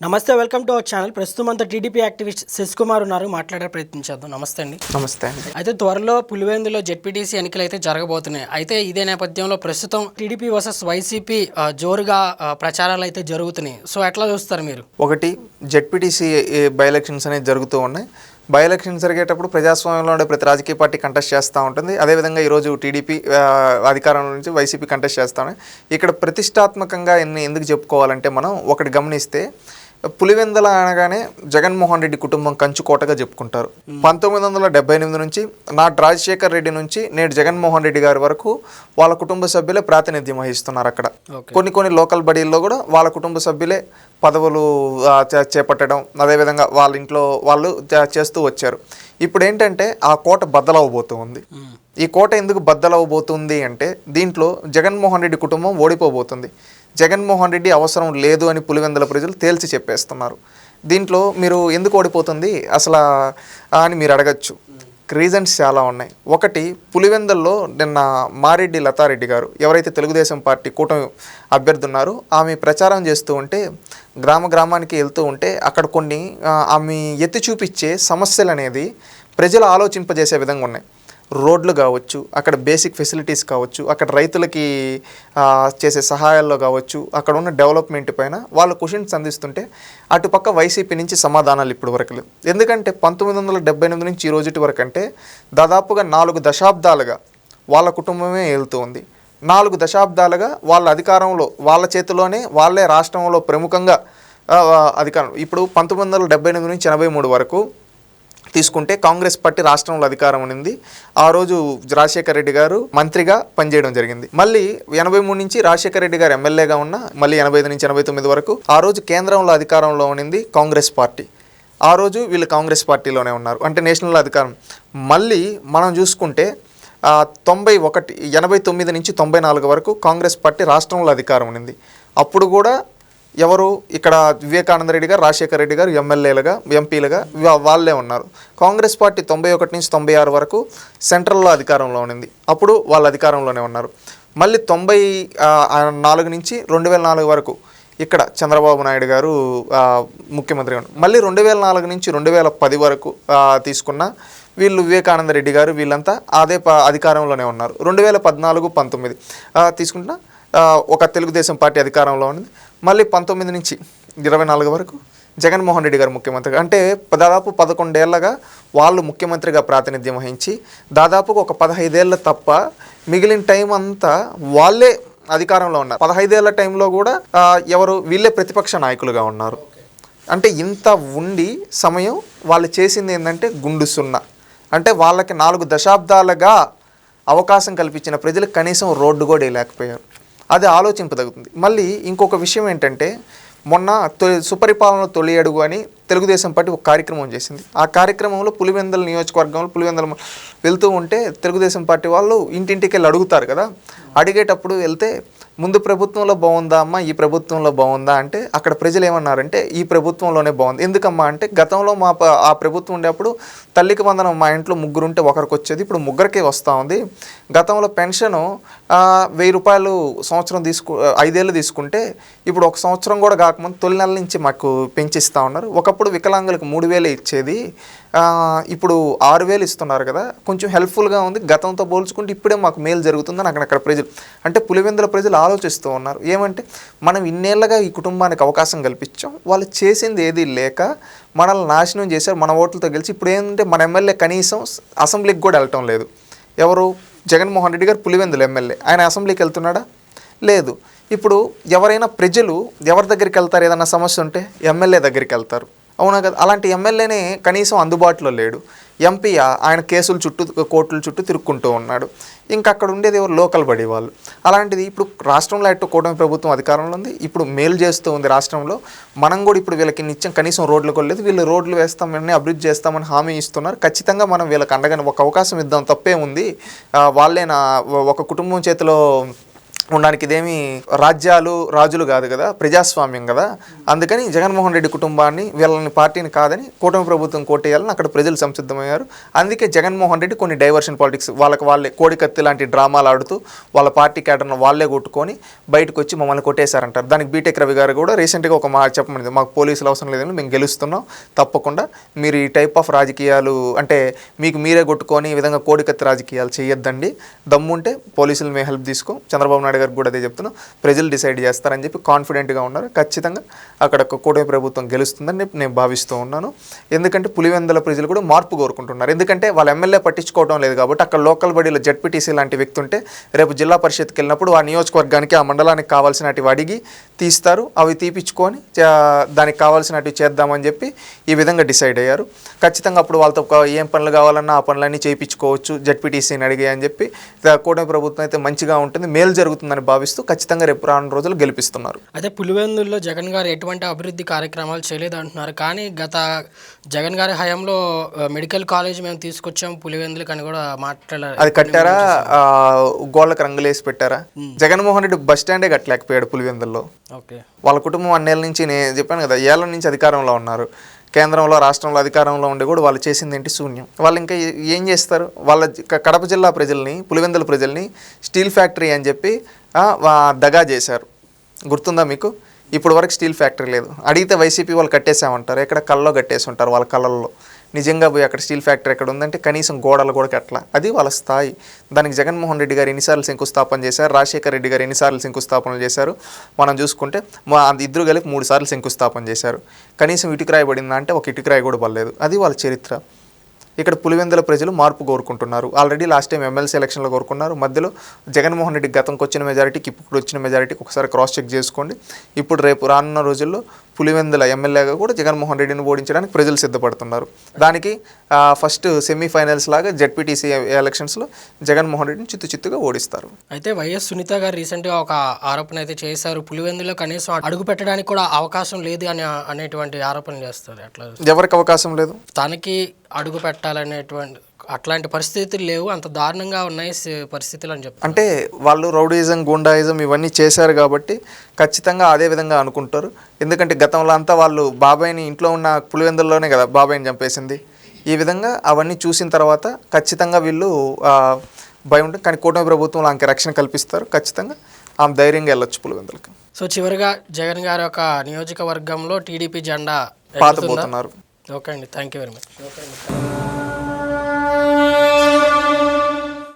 నమస్తే, welcome to our channel. ప్రస్తుతం అంతా టీడీపీ యాక్టివిస్ట్ శశి కుమార్ ఉన్నారు, మాట్లాడే ప్రయత్నించేద్దాం. నమస్తే అండి. నమస్తే అండి. అయితే త్వరలో పులివెందులో జెడ్పీటీసీ ఎన్నికలు అయితే జరగబోతున్నాయి. అయితే ఇదే నేపథ్యంలో ప్రస్తుతం టీడీపీ వర్సెస్ వైసీపీ జోరుగా ప్రచారాలు అయితే జరుగుతున్నాయి. సో ఎట్లా చూస్తారు మీరు? ఒకటి, జెడ్పీటీసీ బై ఎలక్షన్స్ అనేది జరుగుతూ ఉన్నాయి. బై ఎలక్షన్ జరిగేటప్పుడు ప్రజాస్వామ్యంలో ఉండే ప్రతి రాజకీయ పార్టీ కంటెస్ట్ చేస్తూ ఉంటుంది. అదేవిధంగా ఈరోజు టీడీపీ అధికారంలో నుంచి వైసీపీ కంటెస్ట్ చేస్తాను. ఇక్కడ ప్రతిష్టాత్మకంగా ఎందుకు చెప్పుకోవాలంటే మనం ఒకటి గమనిస్తే, పులివెందల అనగానే జగన్మోహన్ రెడ్డి కుటుంబం కంచుకోటగా చెప్పుకుంటారు. 1978 నుంచి నాటి రాజశేఖర్ రెడ్డి నుంచి నేడు జగన్మోహన్ రెడ్డి గారి వరకు వాళ్ళ కుటుంబ సభ్యులే ప్రాతినిధ్యం వహిస్తున్నారు. అక్కడ కొన్ని లోకల్ బడీల్లో కూడా వాళ్ళ కుటుంబ సభ్యులే పదవులు చేపట్టడం, అదేవిధంగా వాళ్ళ ఇంట్లో వాళ్ళు చేస్తూ వచ్చారు. ఇప్పుడు ఏంటంటే ఆ కోట బద్దలవబోతుంది. ఈ కోట ఎందుకు బద్దలవబోతుంది అంటే, దీంట్లో జగన్మోహన్ రెడ్డి కుటుంబం ఓడిపోబోతుంది. జగన్మోహన్ రెడ్డి అవసరం లేదు అని పులివెందుల ప్రజలు తేల్చి చెప్పేస్తున్నారు. దీంట్లో మీరు ఎందుకు ఓడిపోతుంది అసలు అని మీరు అడగచ్చు. రీజన్స్ చాలా ఉన్నాయి. ఒకటి, పులివెందుల్లో నిన్న మారెడ్డి లతారెడ్డి గారు, ఎవరైతే తెలుగుదేశం పార్టీ కూటమి అభ్యర్థి ఉన్నారో, ఆమె ప్రచారం చేస్తూ ఉంటే, గ్రామానికి వెళ్తూ ఉంటే అక్కడ కొన్ని ఆమె ఎత్తి చూపించే సమస్యలు అనేది ప్రజలు ఆలోచింపజేసే విధంగా ఉన్నాయి. రోడ్లు కావచ్చు, అక్కడ బేసిక్ ఫెసిలిటీస్ కావచ్చు, అక్కడ రైతులకి చేసే సహాయాల్లో కావచ్చు, అక్కడ ఉన్న డెవలప్మెంట్ పైన వాళ్ళు క్వశ్చన్స్ అందిస్తుంటే అటుపక్క వైసీపీ నుంచి సమాధానాలు ఇప్పుడు వరకు లేదు. ఎందుకంటే 1978 నుంచి ఈ రోజుటి వరకు అంటే దాదాపుగా 4 దశాబ్దాలుగా వాళ్ళ కుటుంబమే వెళ్తూ ఉంది. 4 దశాబ్దాలుగా వాళ్ళ అధికారంలో, వాళ్ళ చేతిలోనే, వాళ్ళే రాష్ట్రంలో ప్రముఖంగా అధికారం. ఇప్పుడు 1978 నుంచి 83 వరకు తీసుకుంటే కాంగ్రెస్ పార్టీ రాష్ట్రంలో అధికారం ఉంది. ఆ రోజు రాజశేఖర రెడ్డి గారు మంత్రిగా పనిచేయడం జరిగింది. మళ్ళీ 83 నుంచి రాజశేఖర రెడ్డి గారు ఎమ్మెల్యేగా ఉన్న, మళ్ళీ 85 నుంచి 89 వరకు ఆ రోజు కేంద్రంలో అధికారంలో ఉన్నింది కాంగ్రెస్ పార్టీ. ఆ రోజు వీళ్ళు కాంగ్రెస్ పార్టీలోనే ఉన్నారు, అంటే నేషనల్ అధికారం. మళ్ళీ మనం చూసుకుంటే 89 నుంచి 94 వరకు కాంగ్రెస్ పార్టీ రాష్ట్రంలో అధికారం ఉన్నింది. అప్పుడు కూడా ఎవరు ఇక్కడ వివేకానంద రెడ్డి గారు, రాజశేఖర రెడ్డి గారు ఎమ్మెల్యేలుగా, ఎంపీలుగా వాళ్ళే ఉన్నారు. కాంగ్రెస్ పార్టీ 91 నుంచి 96 వరకు సెంట్రల్లో అధికారంలో ఉన్నింది. అప్పుడు వాళ్ళ అధికారంలోనే ఉన్నారు. మళ్ళీ 94 నుంచి 2004 వరకు ఇక్కడ చంద్రబాబు నాయుడు గారు ముఖ్యమంత్రి ఉన్నారు. మళ్ళీ 2004 నుంచి 2010 వరకు తీసుకున్న వీళ్ళు వివేకానంద రెడ్డి గారు, వీళ్ళంతా అదే అధికారంలోనే ఉన్నారు. 2014, 19 తీసుకుంటున్నా ఒక తెలుగుదేశం పార్టీ అధికారంలో ఉంది. మళ్ళీ 19 నుంచి 24 వరకు జగన్మోహన్ రెడ్డి గారు ముఖ్యమంత్రిగా, అంటే దాదాపు 11 ఏళ్ళగా వాళ్ళు ముఖ్యమంత్రిగా ప్రాతినిధ్యం వహించి, దాదాపుగా ఒక 15 ఏళ్ళ తప్ప మిగిలిన టైం అంతా వాళ్ళే అధికారంలో ఉన్నారు. 15 ఏళ్ళ టైంలో కూడా వీళ్ళే ప్రతిపక్ష నాయకులుగా ఉన్నారు. అంటే ఇంత ఉండి సమయం వాళ్ళు చేసింది ఏంటంటే గుండు సున్నా. అంటే వాళ్ళకి 4 దశాబ్దాలుగా అవకాశం కల్పించిన ప్రజలు కనీసం రోడ్డు కూడా వేయలేకపోయారు. అది ఆలోచింపదగుతుంది. మళ్ళీ ఇంకొక విషయం ఏంటంటే, మొన్న సుపరిపాలన తొలి అడుగు అని తెలుగుదేశం పార్టీ ఒక కార్యక్రమం చేసింది. ఆ కార్యక్రమంలో పులివెందుల నియోజకవర్గంలో పులివెందుల వెళ్తూ ఉంటే తెలుగుదేశం పార్టీ వాళ్ళు ఇంటింటికి వెళ్ళి అడుగుతారు కదా. అడిగేటప్పుడు వెళ్తే, ముందు ప్రభుత్వంలో బాగుందా అమ్మా, ఈ ప్రభుత్వంలో బాగుందా అంటే అక్కడ ప్రజలు ఏమన్నారంటే ఈ ప్రభుత్వంలోనే బాగుంది. ఎందుకమ్మా అంటే, గతంలో ఆ ప్రభుత్వం ఉండేప్పుడు తల్లికి వందనం మా ఇంట్లో 3 ఉంటే ఒకరికి వచ్చేది, ఇప్పుడు 3కే వస్తూ ఉంది. గతంలో పెన్షను 1000 రూపాయలు సంవత్సరం 5 ఏళ్ళు తీసుకుంటే ఇప్పుడు 1 సంవత్సరం కూడా కాకముందు తొలి నెల నుంచి మాకు పెంచిస్తూ ఉన్నారు. ఒకప్పుడు వికలాంగులకు 3000 ఇచ్చేది, ఇప్పుడు 6000 ఇస్తున్నారు కదా. కొంచెం హెల్ప్ఫుల్గా ఉంది, గతంతో పోల్చుకుంటే ఇప్పుడే మాకు మేలు జరుగుతుందని అక్కడ ప్రజలు, అంటే పులివెందుల ప్రజలు ఆలోచిస్తూ ఉన్నారు. ఏమంటే, మనం ఇన్నేళ్లుగా ఈ కుటుంబానికి అవకాశం కల్పించాం, వాళ్ళు చేసింది ఏది లేక మనల్ని నాశనం చేశారు, మన ఓట్లతో గెలిచి. ఇప్పుడు ఏంటంటే మన ఎమ్మెల్యే కనీసం అసెంబ్లీకి కూడా వెళ్ళటం లేదు. ఎవరు? జగన్మోహన్ రెడ్డి గారు పులివెందుల ఎమ్మెల్యే. ఆయన అసెంబ్లీకి వెళ్తున్నాడా? లేదు. ఇప్పుడు ఎవరైనా ప్రజలు ఎవరి దగ్గరికి వెళ్తారు? ఏదన్నా సమస్య ఉంటే ఎమ్మెల్యే దగ్గరికి వెళ్తారు, అవునా కదా. అలాంటి ఎమ్మెల్యేనే కనీసం అందుబాటులో లేడు. ఎంపీ ఆయన కేసుల చుట్టూ, కోర్టుల చుట్టూ తిరుక్కుంటూ ఉన్నాడు. ఇంకా అక్కడ ఉండేది ఎవరు? లోకల్ బడి వాళ్ళు. అలాంటిది ఇప్పుడు రాష్ట్రంలో అటు కూటమి ప్రభుత్వం అధికారంలో ఉంది, ఇప్పుడు మేలు చేస్తూ ఉంది రాష్ట్రంలో. మనం కూడా ఇప్పుడు వీళ్ళకి నిత్యం కనీసం రోడ్లు కొనలేదు, వీళ్ళు రోడ్లు వేస్తామని, అభివృద్ధి చేస్తామని హామీ ఇస్తున్నారు. ఖచ్చితంగా మనం వీళ్ళకి అండగానే ఒక అవకాశం ఇద్దాం, తప్పే ఉంది. వాళ్ళే ఒక కుటుంబం చేతిలో ఉండడానికి ఇదేమి రాజ్యాలు రాజులు కాదు కదా, ప్రజాస్వామ్యం కదా. అందుకని జగన్మోహన్ రెడ్డి కుటుంబాన్ని వీళ్ళని పార్టీని కాదని కూటమి ప్రభుత్వం కోటేయాలని అక్కడ ప్రజలు సంసిద్ధమయ్యారు. అందుకే జగన్మోహన్ రెడ్డి కొన్ని డైవర్షన్ పాలిటిక్స్ వాళ్ళే కోడికత్తి లాంటి డ్రామాలు ఆడుతూ వాళ్ళ పార్టీ క్యాడర్ను వాళ్ళే కొట్టుకొని బయటకు వచ్చి మమ్మల్ని కొట్టేశారంటారు. దానికి బీటెక్ రవి గారు కూడా రీసెంట్గా ఒక మాట చెప్పమని, మాకు పోలీసులు అవసరం లేదని, మేము గెలుస్తున్నాం, తప్పకుండా మీరు ఈ టైప్ ఆఫ్ రాజకీయాలు అంటే మీకు మీరే కొట్టుకొని ఈ విధంగా కోడికత్తి రాజకీయాలు చేయొద్దండి, దమ్ముంటే పోలీసులు మేము హెల్ప్ తీసుకో. చంద్రబాబు నాయుడు గారికి కూడా అదే చెప్తున్నాం, ప్రజలు డిసైడ్ చేస్తారని చెప్పి కాన్ఫిడెంట్గా ఉన్నారు. ఖచ్చితంగా అక్కడ కూటమి ప్రభుత్వం గెలుస్తుందని నేను భావిస్తూ ఉన్నాను. ఎందుకంటే పులివెందుల ప్రజలు కూడా మార్పు కోరుకుంటున్నారు. ఎందుకంటే వాళ్ళ ఎమ్మెల్యే పట్టించుకోవడం లేదు కాబట్టి అక్కడ లోకల్ బడీలో జెడ్పీటీసీ లాంటి వ్యక్తి ఉంటే రేపు జిల్లా పరిషత్కి వెళ్ళినప్పుడు ఆ నియోజకవర్గానికి ఆ మండలానికి కావాల్సినవి అడిగి తీస్తారు, అవి తీపించుకొని దానికి కావాల్సినవి చేద్దామని చెప్పి ఈ విధంగా డిసైడ్ అయ్యారు. ఖచ్చితంగా అప్పుడు వాళ్ళతో ఏం పనులు కావాలన్నా ఆ పనులన్నీ చేయించుకోవచ్చు జెడ్పీటీసీని అడిగి అని చెప్పి కూటమి ప్రభుత్వం అయితే మంచిగా ఉంటుంది, మేలు జరుగుతుందని భావిస్తూ ఖచ్చితంగా రేపు రాను రోజులు గెలిపిస్తున్నారు. అయితే పులివెందుల్లో జగన్ గారు ఎటువంటి అభివృద్ధి కార్యక్రమాలు చేయలేదు అంటున్నారు, కానీ గత జగన్ గారి హయాంలో మెడికల్ కాలేజ్ మేము తీసుకొచ్చాం పులివెందులకు అని కూడా మాట్లాడారు. అది కట్టారా, గోళ్ళకి రంగులేసి పెట్టారా? జగన్మోహన్ రెడ్డి బస్ స్టాండే కట్టలేకపోయాడు పులివెందుల్లో. ఓకే, వాళ్ళ కుటుంబం అన్నేళ్ళ నుంచి నేను చెప్పాను కదా, ఏళ్ళ నుంచి అధికారంలో ఉన్నారు, కేంద్రంలో రాష్ట్రంలో అధికారంలో ఉండి కూడా వాళ్ళు చేసింది ఏంటి? శూన్యం. వాళ్ళు ఇంకా ఏం చేస్తారు? వాళ్ళ కడప జిల్లా ప్రజల్ని, పులివెందుల ప్రజల్ని స్టీల్ ఫ్యాక్టరీ అని చెప్పి దగా చేశారు, గుర్తుందా మీకు? ఇప్పుడు వరకు స్టీల్ ఫ్యాక్టరీ లేదు. అడిగితే వైసీపీ వాళ్ళు కట్టేసామంటారు, ఎక్కడ కళ్ళలో కట్టేసి ఉంటారు వాళ్ళ కళ్ళల్లో. నిజంగా పోయి అక్కడ స్టీల్ ఫ్యాక్టరీ ఎక్కడ ఉందంటే కనీసం గోడలు కూడా కట్టలా. అది వాళ్ళ స్థాయి. దానికి జగన్మోహన్ రెడ్డి గారు ఎన్నిసార్లు శంకుస్థాపన చేశారు, రాజశేఖర రెడ్డి గారు ఎన్నిసార్లు శంకుస్థాపనలు చేశారు మనం చూసుకుంటే ఇద్దరు కలిపి 3 సార్లు శంకుస్థాపన చేశారు. కనీసం ఇటుకరాయి పడిందా అంటే ఒక ఇటుకరాయి కూడా పడలేదు. అది వాళ్ళ చరిత్ర. ఇక్కడ పులివెందుల ప్రజలు మార్పు కోరుకుంటున్నారు. ఆల్రెడీ లాస్ట్ టైం ఎమ్మెల్సీ ఎలక్షన్లో కోరుకున్నారు. మధ్యలో జగన్మోహన్ రెడ్డి గతంకి వచ్చిన మెజారిటీకి ఇప్పుడు వచ్చిన మెజారిటీకి ఒకసారి క్రాస్ చెక్ చేసుకోండి. ఇప్పుడు రేపు రానున్న రోజుల్లో పులివెందుల ఎమ్మెల్యేగా కూడా జగన్మోహన్ రెడ్డిని ఓడించడానికి ప్రజలు సిద్ధపడుతున్నారు. దానికి ఫస్ట్ సెమీఫైనల్స్ లాగా జెడ్పీటీసీ ఎలక్షన్స్లో జగన్మోహన్ రెడ్డిని చిత్తుగా ఓడిస్తారు. అయితే వైఎస్ సునీత గారు రీసెంట్గా ఒక ఆరోపణ అయితే చేశారు, పులివెందులో కనీసం అడుగు పెట్టడానికి కూడా అవకాశం లేదు అనేటువంటి ఆరోపణలు చేస్తారు. అట్లా ఎవరికి అవకాశం లేదు, తనకి అడుగు పెట్టాలనేటువంటి అట్లాంటి పరిస్థితులు లేవు, అంత దారుణంగా ఉన్నాయి పరిస్థితులు అని చెప్తారు. అంటే వాళ్ళు రౌడీయిజం, గుండాయిజం ఇవన్నీ చేశారు కాబట్టి ఖచ్చితంగా అదే విధంగా అనుకుంటారు. ఎందుకంటే గతంలో అంతా వాళ్ళు బాబాయిని ఇంట్లో ఉన్న పులివెందుల్లోనే కదా బాబాయిని చంపేసింది. ఈ విధంగా అవన్నీ చూసిన తర్వాత ఖచ్చితంగా వీళ్ళు భయం ఉంటుంది. కానీ కూటమి ప్రభుత్వంలో ఆమెకి రక్షణ కల్పిస్తారు. ఖచ్చితంగా ఆమె ధైర్యంగా వెళ్ళొచ్చు పులివెందులకి. సో చివరిగా జగన్ గారి యొక్క నియోజకవర్గంలో టీడీపీ జెండా పాతబోతున్నారు. ఓకే అండి, థ్యాంక్ యూ వెరీ మచ్.